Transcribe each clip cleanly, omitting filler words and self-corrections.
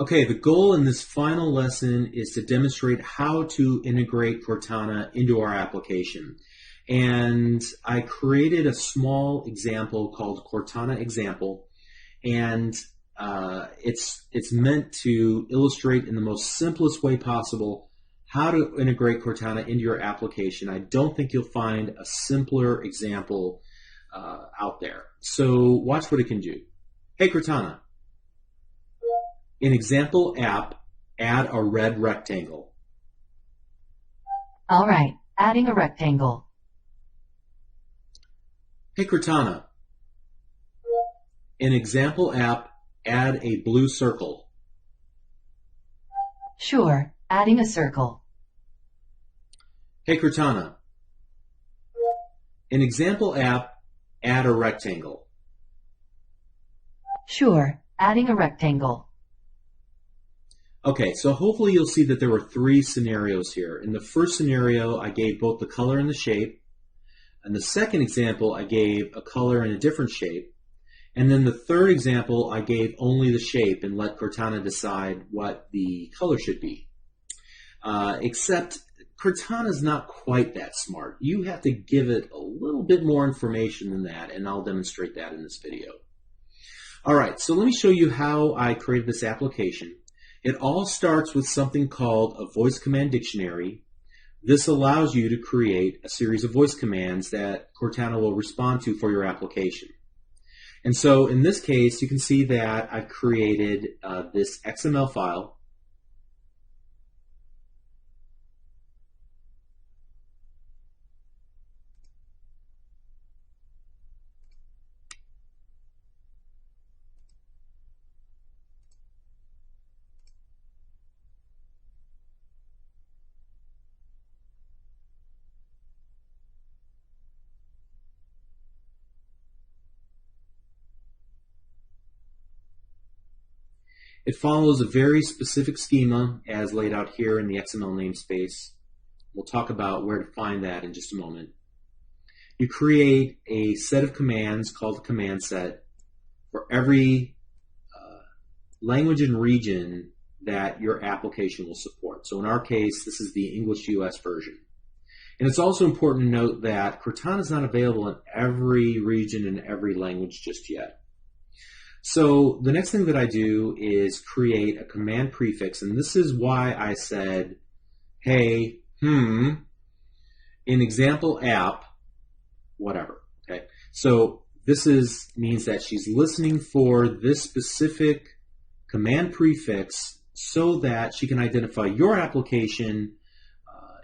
Okay, the goal in this final lesson is to demonstrate how to integrate Cortana into our application. And I created a small example called Cortana example, and it's meant to illustrate in the most simplest way possible how to integrate Cortana into your application. I don't think you'll find a simpler example out there. So watch what it can do. Hey Cortana, in example app, add a red rectangle. All right, adding a rectangle. Hey Cortana, in example app, add a blue circle. Sure, adding a circle. Hey Cortana, in example app, add a rectangle. Sure, adding a rectangle. Okay, so hopefully you'll see that there were three scenarios here. In the first scenario, I gave both the color and the shape. In the second example, I gave a color and a different shape. And then the third example, I gave only the shape and let Cortana decide what the color should be. Except Cortana's not quite that smart. You have to give it a little bit more information than that, and I'll demonstrate that in this video. All right, so let me show you how I created this application. It all starts with something called a voice command dictionary. This allows you to create a series of voice commands that Cortana will respond to for your application. And so in this case, you can see that I've created this XML file. It follows a very specific schema as laid out here in the XML namespace. We'll talk about where to find that in just a moment. You create a set of commands called the command set for every language and region that your application will support. So in our case, this is the English US version. And it's also important to note that Cortana is not available in every region and every language just yet. So the next thing that I do is create a command prefix, and this is why I said, hey, in example app, whatever. Okay, so this means that she's listening for this specific command prefix so that she can identify your application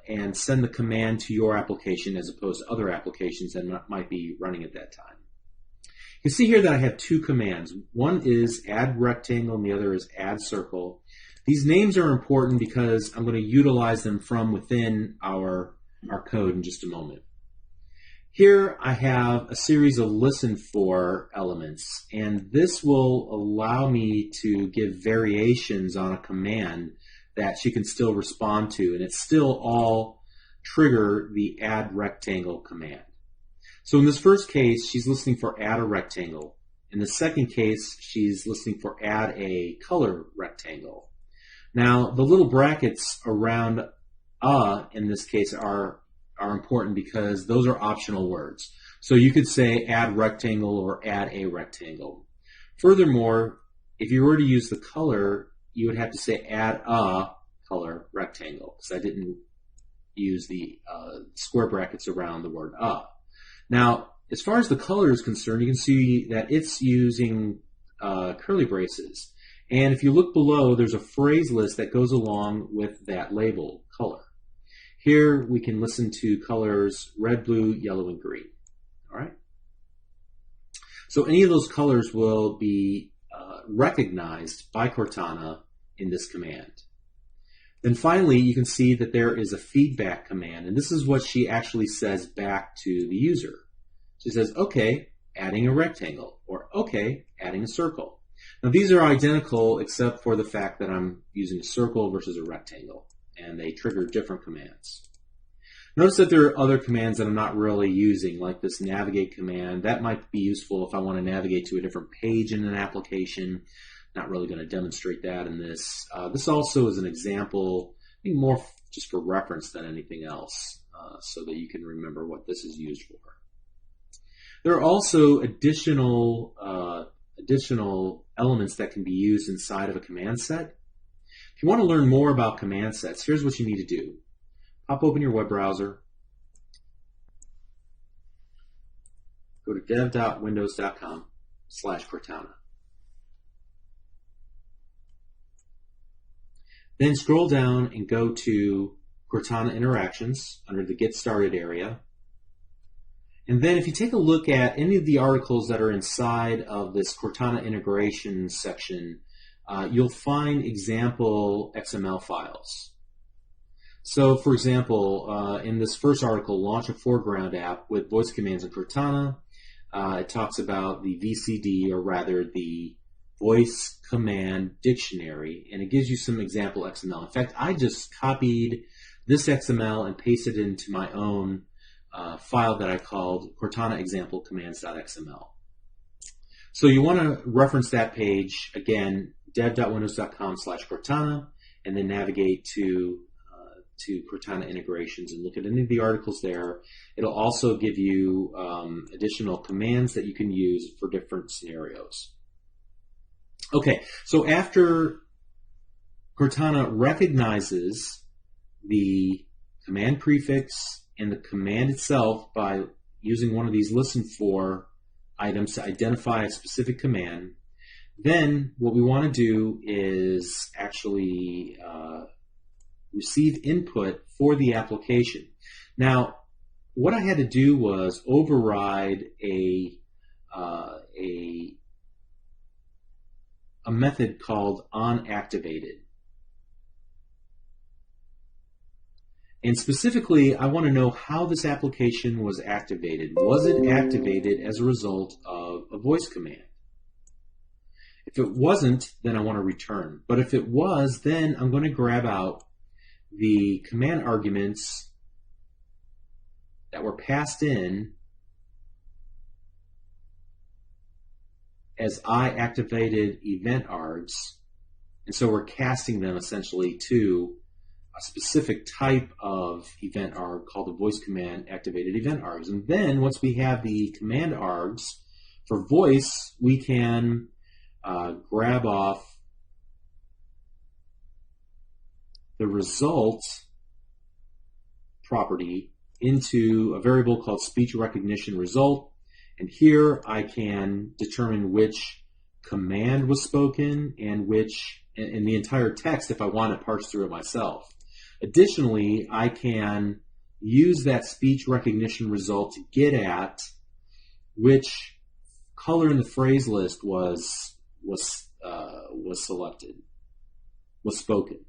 and send the command to your application as opposed to other applications that might be running at that time. You can see here that I have two commands. One is add rectangle and the other is add circle. These names are important because I'm going to utilize them from within our code in just a moment. Here I have a series of listen for elements, and this will allow me to give variations on a command that she can still respond to, and it still all trigger the add rectangle command. So in this first case, she's listening for add a rectangle. In the second case, she's listening for add a color rectangle. Now, the little brackets around in this case are important because those are optional words. So you could say add rectangle or add a rectangle. Furthermore, if you were to use the color, you would have to say add a color rectangle, because I didn't use the square brackets around the word a. Now, as far as the color is concerned, you can see that it's using curly braces. And if you look below, there's a phrase list that goes along with that label, color. Here we can listen to colors red, blue, yellow, and green. All right? So any of those colors will be recognized by Cortana in this command. Then finally, you can see that there is a feedback command, and this is what she actually says back to the user. She says, okay, adding a rectangle, or okay, adding a circle. Now these are identical except for the fact that I'm using a circle versus a rectangle, and they trigger different commands. Notice that there are other commands that I'm not really using, like this navigate command. That might be useful if I want to navigate to a different page in an application. Not really going to demonstrate that in this. This also is an example, I think more just for reference than anything else, so that you can remember what this is used for. There are also additional elements that can be used inside of a command set. If you want to learn more about command sets, here's what you need to do. Pop open your web browser. Go to dev.windows.com/Cortana. Then scroll down and go to Cortana Interactions under the Get Started area. And then if you take a look at any of the articles that are inside of this Cortana Integration section, you'll find example XML files. So, for example, in this first article, Launch a Foreground App with Voice Commands in Cortana, it talks about the VCD, or rather the Voice Command Dictionary, and it gives you some example XML. In fact, I just copied this XML and pasted it into my own file that I called Cortana Example Commands.xml. So you want to reference that page, again, dev.windows.com/Cortana, and then navigate to Cortana Integrations and look at any of the articles there. It'll also give you additional commands that you can use for different scenarios. Okay, so after Cortana recognizes the command prefix and the command itself by using one of these listen for items to identify a specific command, then what we want to do is actually receive input for the application. Now, what I had to do was override a method called onActivated. And specifically, I want to know how this application was activated. Was it activated as a result of a voice command? If it wasn't, then I want to return. But if it was, then I'm going to grab out the command arguments that were passed in as I-activated event args. And so we're casting them essentially to a specific type of event arg called the voice command activated event args. And then once we have the command args for voice, we can grab off the result property into a variable called speech recognition result. And here I can determine which command was spoken and which, and the entire text if I want to parse through it myself. Additionally, I can use that speech recognition result to get at which color in the phrase list was selected, was spoken.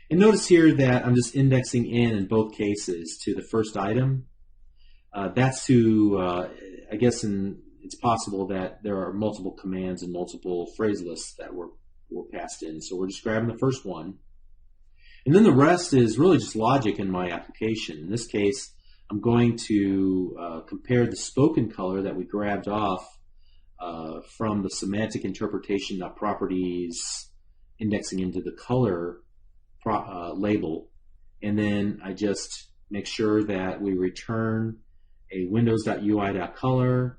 And notice here that I'm just indexing in both cases to the first item. That's to, I guess it's possible that there are multiple commands and multiple phrase lists that were passed in. So we're just grabbing the first one. And then the rest is really just logic in my application. In this case, I'm going to compare the spoken color that we grabbed off from the semantic interpretation.properties indexing into the color label. And then I just make sure that we return a windows.ui.color.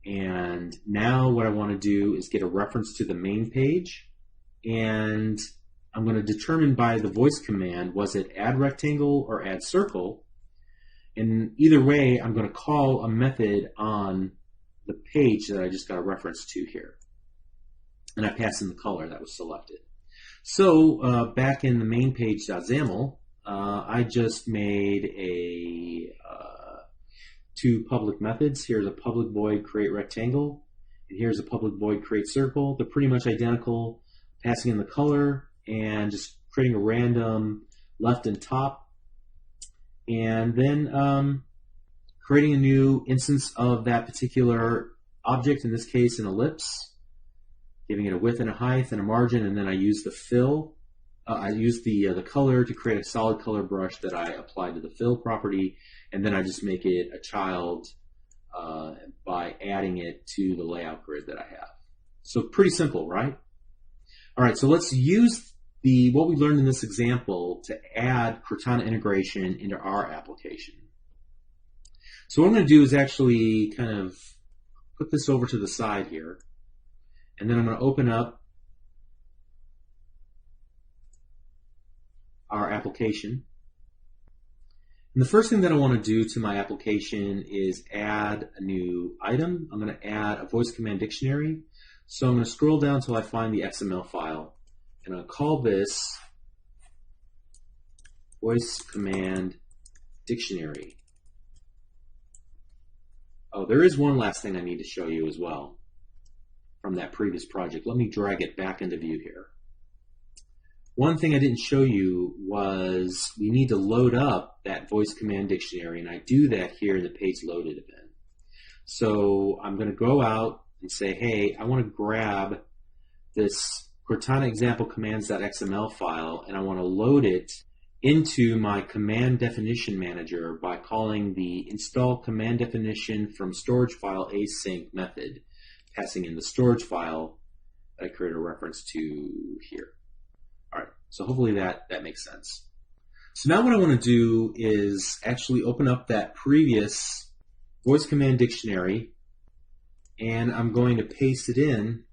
And now what I want to do is get a reference to the main page. And I'm going to determine by the voice command, was it add rectangle or add circle? And either way, I'm going to call a method on the page that I just got a reference to here. And I pass in the color that was selected. So back in the main page.xaml, I just made two public methods. Here's a public void create rectangle, and here's a public void create circle. They're pretty much identical, passing in the color and just creating a random left and top, and then creating a new instance of that particular object, in this case an ellipse, giving it a width and a height and a margin, and then I use the fill. I use the color to create a solid color brush that I apply to the fill property, and then I just make it a child by adding it to the layout grid that I have. So pretty simple, right? All right, so let's use what we learned in this example to add Cortana integration into our application. So what I'm going to do is actually kind of put this over to the side here, and then I'm going to open up our application. And the first thing that I want to do to my application is add a new item. I'm going to add a voice command dictionary. So I'm going to scroll down until I find the XML file, and I'll call this voice command dictionary. Oh, there is one last thing I need to show you as well from that previous project. Let me drag it back into view here. One thing I didn't show you was we need to load up that voice command dictionary, and I do that here in the page loaded event. So I'm going to go out and say, hey, I want to grab this Cortana example commands.xml file, and I want to load it into my command definition manager by calling the install command definition from storage file async method, passing in the storage file that I created a reference to here. All right, so hopefully that makes sense. So now what I want to do is actually open up that previous voice command dictionary, and I'm going to paste it in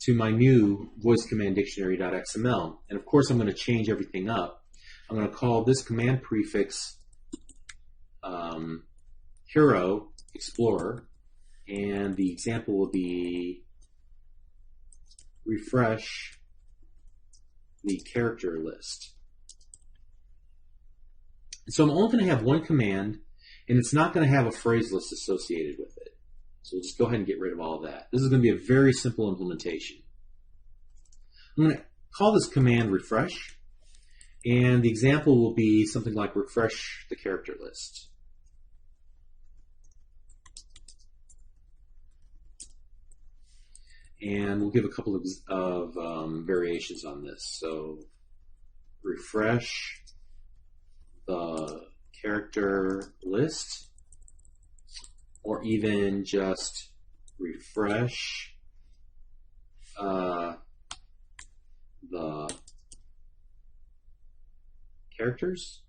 to my new voice command dictionary.xml. And of course, I'm going to change everything up. I'm going to call this command prefix hero explorer, and the example will be refresh the character list. So I'm only going to have one command, and it's not going to have a phrase list associated with it. So we'll just go ahead and get rid of all of that. This is going to be a very simple implementation. I'm going to call this command refresh, and the example will be something like refresh the character list. And we'll give a couple of variations on this. So refresh the character list, or even just refresh the characters.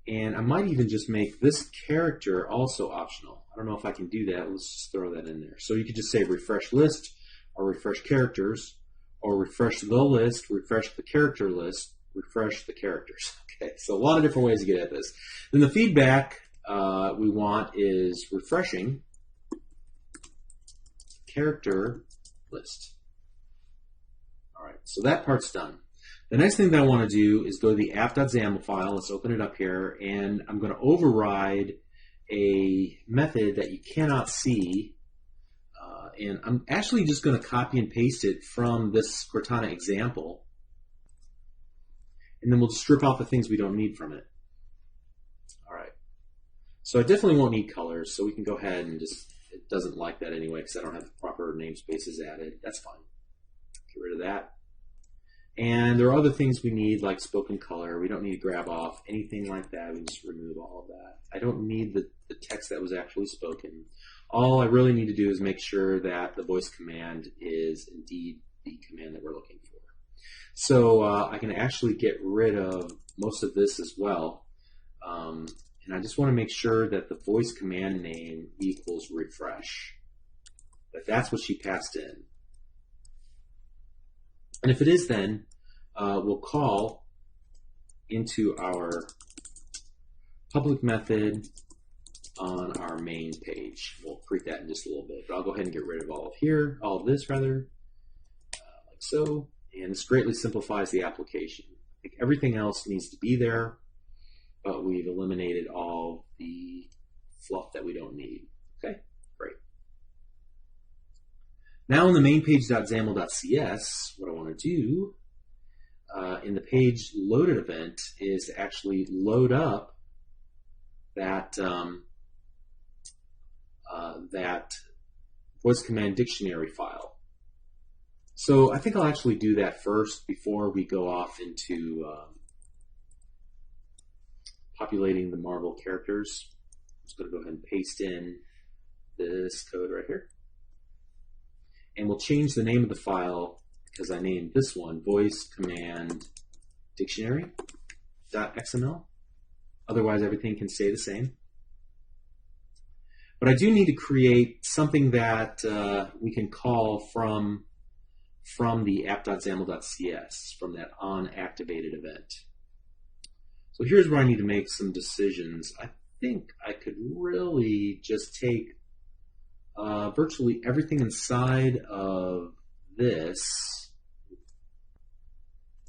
And I might even just make this character also optional. I don't know if I can do that. Let's just throw that in there. So you could just say refresh list, or refresh characters, or refresh the list, refresh the character list, refresh the characters. Okay, so a lot of different ways to get at this. Then the feedback we want is refreshing character list. All right, so that part's done. The next thing that I want to do is go to the app.xaml file. Let's open it up here, and I'm going to override a method that you cannot see, and I'm actually just going to copy and paste it from this Cortana example, and then we'll strip out the things we don't need from it. All right, so I definitely won't need colors, so we can go ahead and just, it doesn't like that anyway because I don't have the proper namespaces added. That's fine. Get rid of that. And there are other things we need, like spoken color. We don't need to grab off anything like that. We just remove all of that. I don't need the text that was actually spoken. All I really need to do is make sure that the voice command is indeed the command that we're looking for. So I can actually get rid of most of this as well. And I just want to make sure that the voice command name equals refresh. That's what she passed in. And if it is, then we'll call into our public method on our main page. We'll create that in just a little bit, but I'll go ahead and get rid of all of this rather, like so. And this greatly simplifies the application. I think everything else needs to be there, but we've eliminated all the fluff that we don't need. Okay, great. Now in the main page.xaml.cs, what I want to do in the page loaded event is to actually load up that that voice command dictionary file. So I think I'll actually do that first before we go off into populating the Marvel characters. I'm just going to go ahead and paste in this code right here. And we'll change the name of the file because I named this one voice command dictionary.xml. Otherwise, everything can stay the same. But I do need to create something that we can call from the app.xaml.cs, from that onActivated event. So here's where I need to make some decisions. I think I could really just take virtually everything inside of this.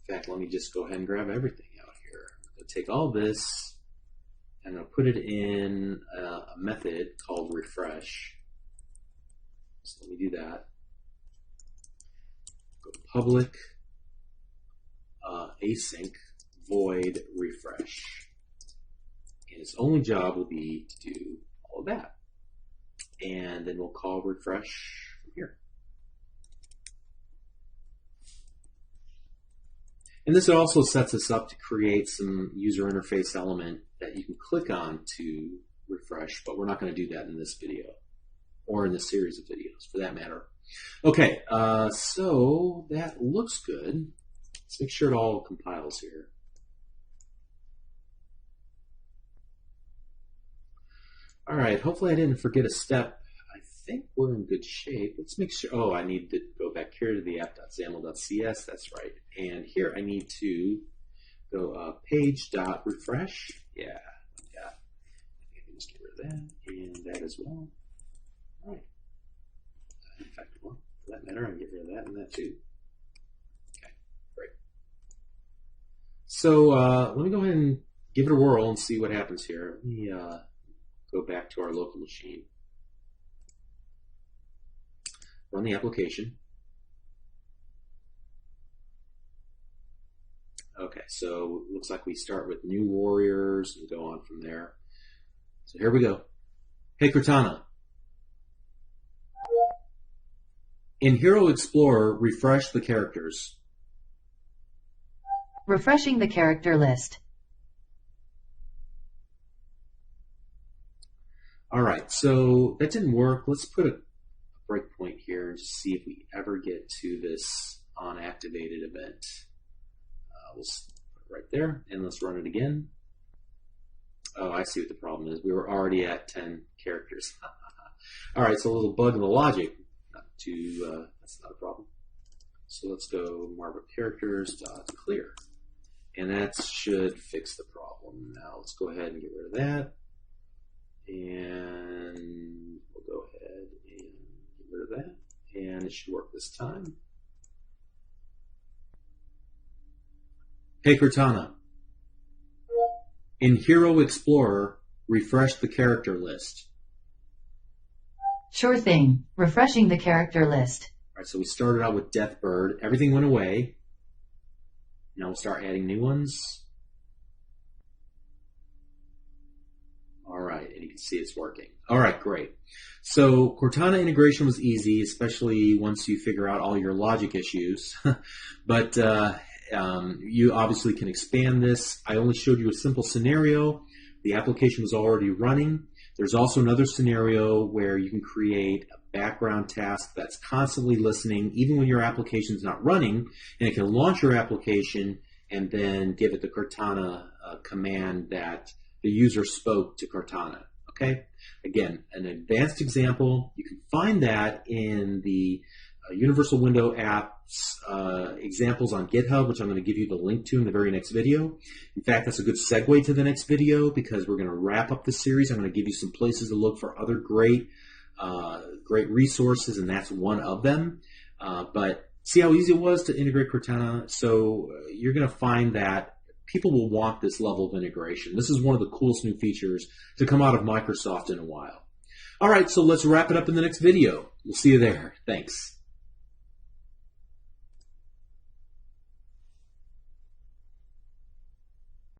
In fact, let me just go ahead and grab everything out here. I'll take all this and I'll put it in a method called refresh. So let me do that. Go to public async void refresh. And its only job will be to do all of that. And then we'll call refresh from here. And this also sets us up to create some user interface element that you can click on to refresh, but we're not going to do that in this video or in this series of videos for that matter. Okay, so that looks good. Let's make sure it all compiles here. All right, hopefully I didn't forget a step. I think we're in good shape. Let's make sure, oh, I need to go back here to the app.xaml.cs, that's right. And here I need to go page.refresh. Yeah. I can just get rid of that and that as well. All right. In fact, well, for that matter, I can get rid of that and that too. Okay, great. So let me go ahead and give it a whirl and see what happens here. Let me go back to our local machine. Run the application. Okay, so it looks like we start with new warriors and go on from there. So here we go. Hey Cortana. In Hero Explorer, refresh the characters. Refreshing the character list. All right, so that didn't work. Let's put a breakpoint here and see if we ever get to this onActivated event. We'll put it right there, and let's run it again. Oh, I see what the problem is. We were already at 10 characters. All right, so a little bug in the logic. That's not a problem. So let's go markup characters.clear. And that should fix the problem. Now let's go ahead and get rid of that. And we'll go ahead and get rid of that. And it should work this time. Hey Cortana. In Hero Explorer, refresh the character list. Sure thing. Refreshing the character list. All right, so we started out with Deathbird. Everything went away. Now we'll start adding new ones. All right, and you can see it's working. All right, great. So Cortana integration was easy, especially once you figure out all your logic issues. But you obviously can expand this. I only showed you a simple scenario. The application was already running. There's also another scenario where you can create a background task that's constantly listening, even when your application is not running, and it can launch your application and then give it the Cortana command that the user spoke to Cortana. Okay? Again, an advanced example. You can find that in the Universal Window Apps examples on GitHub, which I'm going to give you the link to in the very next video. In fact, that's a good segue to the next video because we're going to wrap up the series. I'm going to give you some places to look for other great resources, and that's one of them. But see how easy it was to integrate Cortana? So you're going to find that people will want this level of integration. This is one of the coolest new features to come out of Microsoft in a while. All right, so let's wrap it up in the next video. We'll see you there. Thanks.